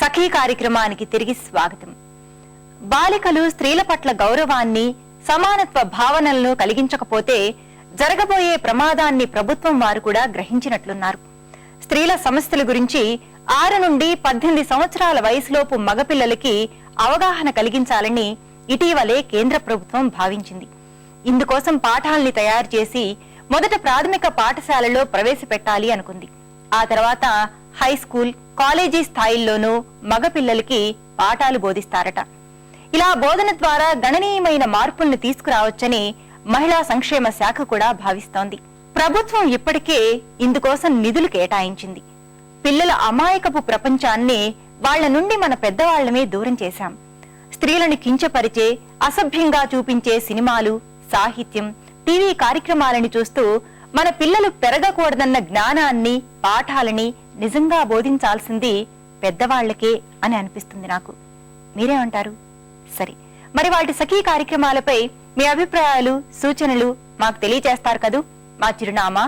సఖీ కార్యక్రమానికి తిరిగి స్వాగతం. బాలికలు స్త్రీల పట్ల గౌరవాన్ని, సమానత్వ భావనలను కలిగించకపోతే జరగబోయే ప్రమాదాన్ని ప్రభుత్వం వారు కూడా గ్రహించినట్లున్నారు. స్త్రీల సమస్యల గురించి 6 నుండి 18 సంవత్సరాల వయసులోపు మగపిల్లలకి అవగాహన కలిగించాలని ఇటీవలే కేంద్ర ప్రభుత్వం భావించింది. ఇందుకోసం పాఠాల్ని తయారు చేసి మొదట ప్రాథమిక పాఠశాలలో ప్రవేశపెట్టాలి అనుకుంది. ఆ తర్వాత హై స్కూల్, కాలేజీ స్థాయిల్లోనూ మగపిల్లలకి పాఠాలు బోధిస్తారట. ఇలా బోధన ద్వారా గణనీయమైన మార్పుల్ని తీసుకురావచ్చని మహిళా సంక్షేమ శాఖ కూడా భావిస్తోంది. ప్రభుత్వం ఇప్పటికే ఇందుకోసం నిధులు కేటాయించింది. పిల్లల అమాయకపు ప్రపంచాన్ని వాళ్ల నుండి మన పెద్దవాళ్లమే దూరం చేశాం. స్త్రీలను కించపరిచే, అసభ్యంగా చూపించే సినిమాలు, సాహిత్యం, టీవీ కార్యక్రమాలని చూస్తూ మన పిల్లలు పెరగకూడదన్న జ్ఞానాన్ని, పాఠాలని నిజంగా బోధించాల్సింది పెద్దవాళ్లకే అని అనిపిస్తుంది నాకు. మీరేమంటారు? సరే, మరి వాటి సఖీ కార్యక్రమాలపై మీ అభిప్రాయాలు, సూచనలు మాకు తెలియజేస్తారు కదూ. మా చిరునామా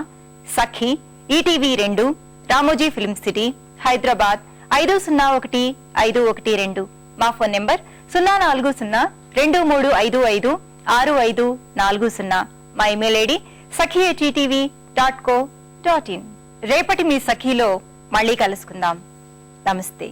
సఖీ, ETV 2, Ramoji Film City, Hyderabad 501512. మా ఫోన్ నెంబర్ 040223556540. మా ఇమెయిల్ ఐడి sakhi@ettv.co.in. రేపటి మీ సఖీలో మళ్ళీ కలుసుకుందాం. నమస్తే.